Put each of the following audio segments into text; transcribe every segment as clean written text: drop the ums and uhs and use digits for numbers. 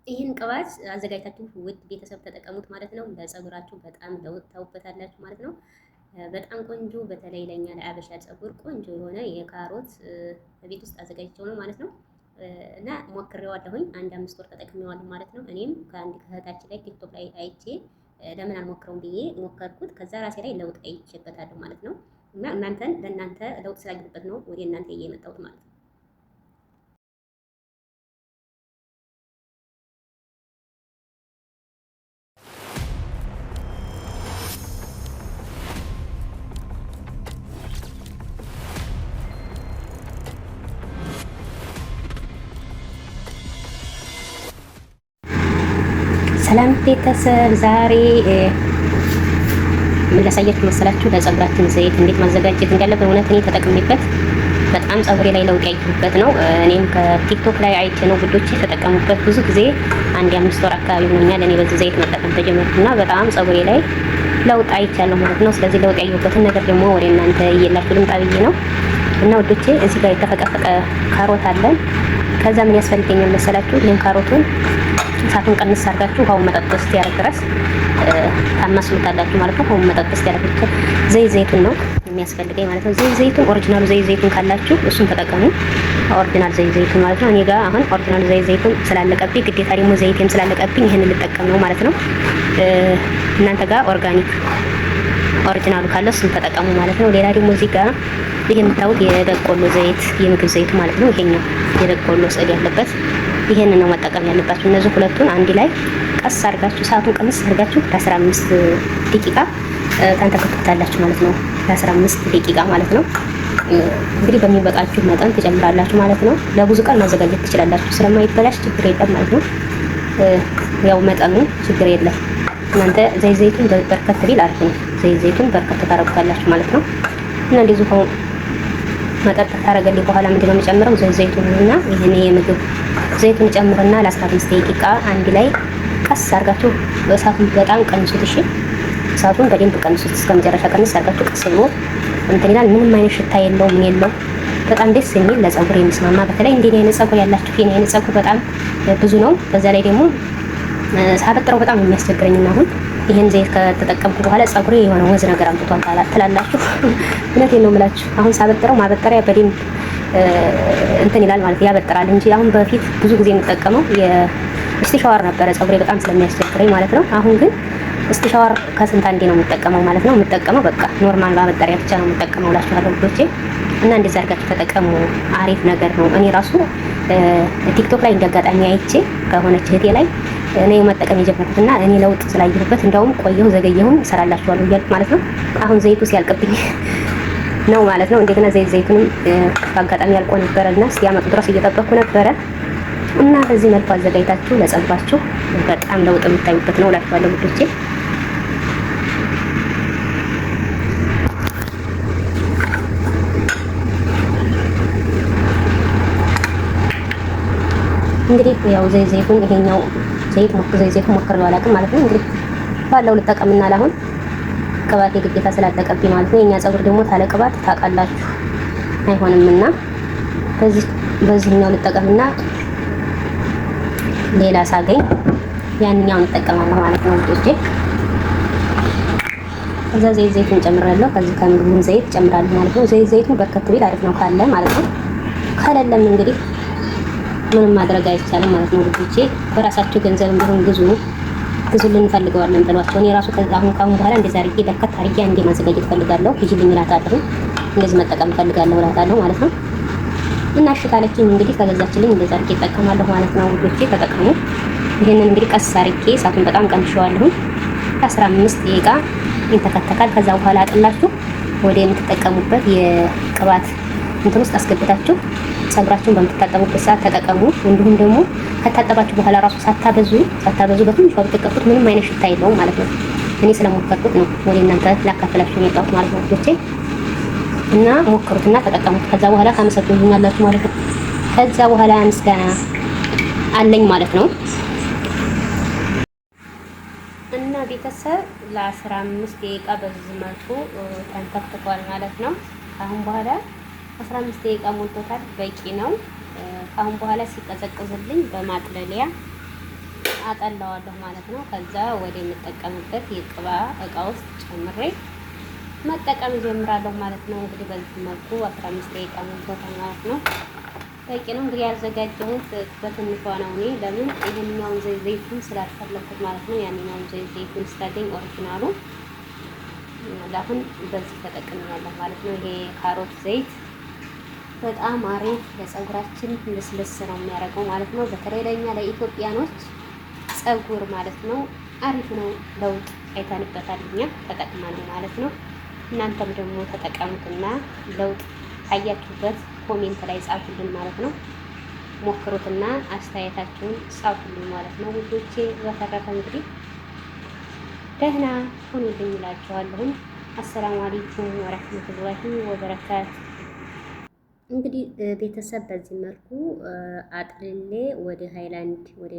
ይህን ቅባት አዘጋጅታችሁ ውድ ቤተሰብ ተጠቀሙት ማለት ነው። ለፀጉራችሁ በጣም ለውጥ ታውበታላችሁ ማለት ነው። በጣም ቆንጆ በተለይ ለኛ ለአበሻ ፀጉር ቆንጆ የሆነ የካሮት ቤት ውስጥ አዘጋጅቼው ነው ማለት ነው። እና ሞክሬዋለሁኝ 1-5 ወር ተጠቅሜዋለሁ ማለት ነው። እኔም ከአንድ ከእህታችን ላይ ቲክቶክ ላይ አይቼ ለምን አልሞክረውም ብዬ ሞከርኩት። ከዛ ራሴ ላይ ለውጥ አይቼበታለሁ ማለት ነው። እና ለእናንተ ለውጥ ስላየሁበት ነው ወደ እናንተ እየመጣሁት ማለት ነው። ሰላም ቤተሰብ፣ ዛሬ ምን ላሳያችሁ መሰላችሁ? ለፀጉራችን ዘይት እንዴት ማዘጋጀት እንዳለበት እውነት እኔ ተጠቅሜበት በጣም ፀጉሬ ላይ ለውጥ ያየሁበት ነው። እኔም ከቲክቶክ ላይ አይቼ ነው ውዶቼ ተጠቀሙበት። ብዙ ጊዜ 1-5 ወር አካባቢ ሆኖኛል እኔ በዚህ ዘይት መጠቀም ተጀመርኩና በጣም ፀጉሬ ላይ ለውጥ አይቻለሁ ማለት ነው። ስለዚህ ለውጥ ያየሁበትን ነገር ደግሞ ወደ እናንተ እየላችሁ ልምጣ ብዬ ነው። እና ውዶቼ እዚህ ጋር የተፈቀፈቀ ካሮት አለን። ከዛ ምን ያስፈልገኛል መሰላችሁ? ይሄን ካሮቱን እሳቱን ቀንስ አድርጋችሁ ውሃውን መጠጥ እስኪያደርግ ድረስ ታማስሉታላችሁ ማለት ነው። ውሃውን መጠጥ እስኪያደርግ ዘይቱን ነው የሚያስፈልገኝ ማለት ነው። ዘይቱን ኦሪጂናሉ ዘይቱን ካላችሁ እሱን ተጠቀሙ። ኦሪጂናል ዘይቱን ማለት ነው። እኔ ጋር አሁን ኦሪጂናል ዘይቱን ስላለቀብኝ ግዴታ ደግሞ ዘይቴም ስላለቀብኝ ይሄንን ልጠቀም ነው ማለት ነው። እናንተ ጋር ኦርጋኒክ ኦሪጂናሉ ካለ እሱን ተጠቀሙ ማለት ነው። ሌላ ደግሞ እዚህ ጋር ይሄ የምታዩት የበቆሎ ዘይት የምግብ ዘይት ማለት ነው። ይሄኛው የበቆሎ ስዕል ያለበት ይሄንን ነው መጠቀም ያለባችሁ። እነዚህ ሁለቱን አንድ ላይ ቀስ አድርጋችሁ ሰዓቱን ቀንስ አድርጋችሁ ለ15 ደቂቃ ታንተከቱታላችሁ ማለት ነው። ለ15 ደቂቃ ማለት ነው። እንግዲህ በሚበቃችሁ መጠን ትጨምራላችሁ ማለት ነው። ለብዙ ቀን ማዘጋጀት ትችላላችሁ። ስለማይበላሽ ችግር የለም ማለት ነው። ያው መጠኑ ችግር የለም። እናንተ ዘይቱን በርከት ቢል አሪፍ ነው። ዘይቱን በርከት ታረጉታላችሁ ማለት ነው። እና እንደዚህ ሆኖ መጠጥ ታረገልኝ በኋላ ምንድነው የምጨምረው? ዘይቱንና ይሄን የምግብ ዘይቱን ጨምርና ለ15 ደቂቃ አንድ ላይ ቀስ አድርጋችሁ እሳቱን በጣም ቀንሱት። እሺ እሳቱን በደንብ ቀንሱት። እስከመጨረሻ ቀንስ አድርጋችሁ ቀስ ብሎ እንትን ይላል። ምንም አይነት ሽታ የለው ምን የለው። በጣም ደስ የሚል ለፀጉር የሚስማማ በተለይ እንደኔ አይነት ፀጉር ያላችሁ የኔ አይነት ፀጉር በጣም ብዙ ነው። በዛ ላይ ደግሞ ሳበጥረው በጣም የሚያስቸግረኝና አሁን ይሄን ዘይት ከተጠቀምኩ በኋላ ፀጉሬ የሆነ ወዝ ነገር አምጥቷል ትላላችሁ። እውነቴን ነው የምላችሁ። አሁን ሳበጥረው ማበጠሪያ በደንብ እንትን ይላል ማለት ያበጥራል እንጂ አሁን በፊት ብዙ ጊዜ የምጠቀመው የስቲ ሻወር ነበረ ፀጉሬ በጣም ስለሚያስቸግረኝ ማለት ነው። አሁን ግን ስቲ ሻወር ከስንት አንዴ ነው የምጠቀመው ማለት ነው። የምጠቀመው በቃ ኖርማል ማበጠሪያ ብቻ ነው የምጠቀመው እላችኋለሁ ልጆቼ። እና እንደዛ አድርጋችሁ ተጠቀሙ። አሪፍ ነገር ነው። እኔ ራሱ ቲክቶክ ላይ እንዳጋጣሚ አይቼ ከሆነች እህቴ ላይ እኔ መጠቀም የጀመርኩትና እኔ ለውጥ ስላየሁበት እንደውም ቆየሁ ዘገየሁኝ እሰራላችኋለሁ እያልኩ ማለት ነው። አሁን ዘይቱ ሲያልቅብኝ ነው ማለት ነው። እንደገና ዘይቱንም በአጋጣሚ ያልቆ ነበረና ሲያመጡ ድረስ እየጠበቅኩ ነበረ። እና በዚህ መልኩ አዘጋጅታችሁ ለፀጉራችሁ በጣም ለውጥ የምታዩበት ነው እላችኋለሁ ውዶቼ። እንግዲህ ያው ዘይቱን ይሄኛው ዘይቱን ሞክሬው አላውቅም ማለት ነው። እንግዲህ ባለው ልጠቀምና አሁን ቅባት የግዴታ ስላጠቀብኝ ማለት ነው። የኛ ፀጉር ደግሞ ታለ ቅባት ታውቃላችሁ አይሆንምና በዚህኛው ልጠቀምና ሌላ ሳገኝ ያንኛውን እጠቀማለሁ ማለት ነው ውዶቼ። ከዛ ዘይቱን ጨምራለሁ። ከዚህ ከምግቡም ዘይት ጨምራለሁ ማለት ነው። ዘይቱን በርከት ቢል አሪፍ ነው ካለ ማለት ነው። ከሌለም እንግዲህ ምንም ማድረግ አይቻልም ማለት ነው ውዶቼ። በራሳችሁ ገንዘብ ቢሆን ግዙልን እንፈልገዋለን ብሏቸው እኔ ራሱ ካሁን በኋላ እንደዛ አድርጌ በርከት አድርጌ አንዴ ማዘጋጀት ፈልጋለሁ። ልጅልኝ እላታለሁ። እንደዚህ መጠቀም ፈልጋለሁ እላታለሁ ማለት ነው። እና እሺ ካለችኝ እንግዲህ ከገዛችልኝ እንደዛ አድርጌ እጠቀማለሁ ማለት ነው ውዶቼ። ተጠቀሙ። ይሄንን እንግዲህ ቀስ አድርጌ እሳቱን በጣም ቀንሼዋለሁ። 15 ደቂቃ ይንተከተካል። ከዛ በኋላ አጥላችሁ ወደ የምትጠቀሙበት የቅባት እንትን ውስጥ አስገብታችሁ ፀጉራችሁን በምትታጠቡበት ሰዓት ተጠቀሙ። እንዲሁም ደግሞ ከታጠባችሁ በኋላ ራሱ ሳታበዙ በትንሹ ብትቀቡት ምንም አይነት ሽታ የለውም ማለት ነው። እኔ ስለሞከርኩት ነው ወደ እናንተ ላካፈላችሁ የመጣሁት ማለት ነው ልጆቼ። እና ሞክሩትና ተጠቀሙት። ከዛ በኋላ ታመሰግኑኛላችሁ ማለት ነው። ከዛ በኋላ ምስጋና አለኝ ማለት ነው። እና ቤተሰብ ለ15 ደቂቃ በዚህ መልኩ ተንተክቷል ማለት ነው። አሁን በኋላ 15 ደቂቃ ሞልቶታል፣ በቂ ነው። አሁን በኋላ ሲቀዘቅዝልኝ በማጥለሊያ አጠላዋለሁ ማለት ነው። ከዛ ወደ የምጠቀምበት የቅባ እቃ ውስጥ ጨምሬ መጠቀም ጀምራለሁ ማለት ነው። እንግዲህ በዚህ መልኩ 15 ደቂቃ ሞልቶታል ማለት ነው። በቂ ነው። እንግዲህ ያዘጋጀሁት በትንሿ ነው እኔ ለምን ይሄንኛውን ዘይቱን ስላልፈለኩት ማለት ነው። ያንኛውን ዘይቱን ስታገኝ ኦሪጂናሉ ለአሁን በዚህ ተጠቅሜያለሁ ማለት ነው። ይሄ ካሮት ዘይት በጣም አሪፍ ለፀጉራችን ልስልስ ነው የሚያደርገው ማለት ነው። በተለይ ለኛ ለኢትዮጵያኖች ፀጉር ማለት ነው አሪፍ ነው። ለውጥ አይተንበታል፣ እኛ ተጠቅመን ማለት ነው። እናንተም ደግሞ ተጠቀሙትና ለውጥ ካያችሁበት ኮሜንት ላይ ጻፉልን ማለት ነው። ሞክሩትና አስተያየታችሁን ጻፉልን ማለት ነው ውዶቼ። በተረፈ እንግዲህ ደህና ሁኑልኝ እላችኋለሁ። አሰላሙ አለይኩም ወረህመቱላሂ ወበረካቱ። እንግዲህ ቤተሰብ በዚህ መልኩ አጥልሌ ወደ ሃይላንድ ወደ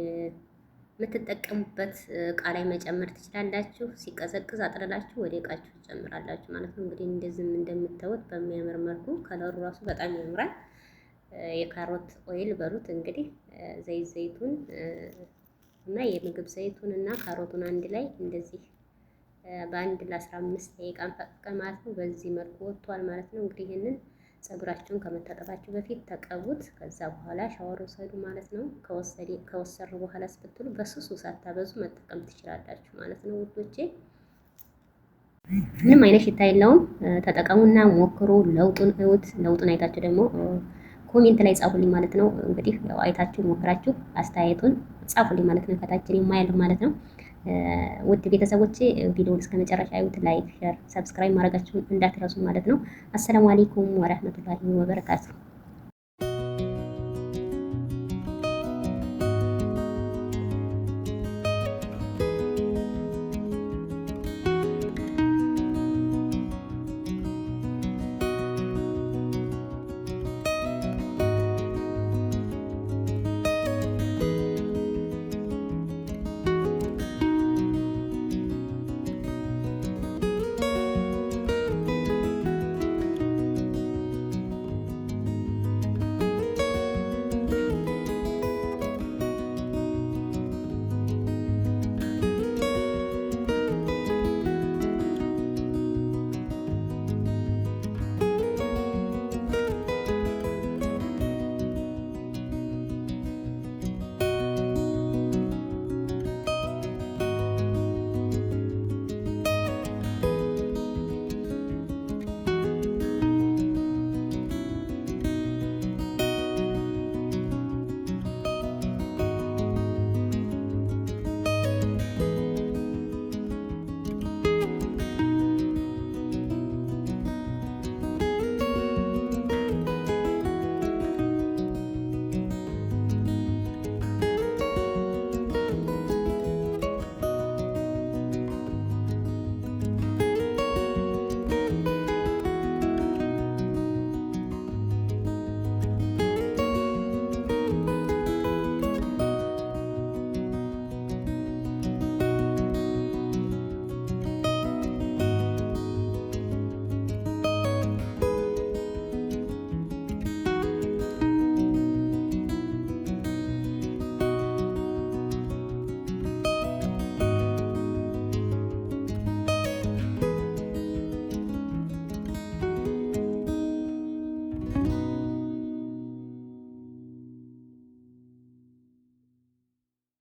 የምትጠቀሙበት እቃ ላይ መጨመር ትችላላችሁ። ሲቀዘቅዝ አጥልላችሁ ወደ እቃችሁ ትጨምራላችሁ ማለት ነው። እንግዲህ እንደዚህም እንደምታዩት በሚያምር መልኩ ከለሩ ራሱ በጣም ያምራል። የካሮት ኦይል በሉት እንግዲህ ዘይቱን እና የምግብ ዘይቱን እና ካሮቱን አንድ ላይ እንደዚህ በአንድ ለ15 ደቂቃ እንፈቅቀን ማለት ነው። በዚህ መልኩ ወጥቷል ማለት ነው። እንግዲህ ይህንን ፀጉራችሁን ከመታጠባችሁ በፊት ተቀቡት። ከዛ በኋላ ሻወር ውሰዱ ማለት ነው። ከወሰሩ በኋላ ስትሉ በስሱ ሳታበዙ መጠቀም ትችላላችሁ ማለት ነው ውዶቼ። ምንም አይነት ሽታ የለውም። ተጠቀሙና ሞክሩ። ለውጡን እዩት። ለውጡን አይታችሁ ደግሞ ኮሜንት ላይ ጻፉልኝ ማለት ነው። እንግዲህ ያው አይታችሁ ሞክራችሁ አስተያየቱን ጻፉልኝ ማለት ነው። ከታችን የማያልፍ ማለት ነው። ውድ ቤተሰቦቼ ቪዲዮውን እስከ መጨረሻ አዩት። ላይክ፣ ሼር፣ ሰብስክራይብ ማድረጋችሁን እንዳትረሱ ማለት ነው። አሰላሙ አለይኩም ወራህመቱላሂ ወበረካቱ።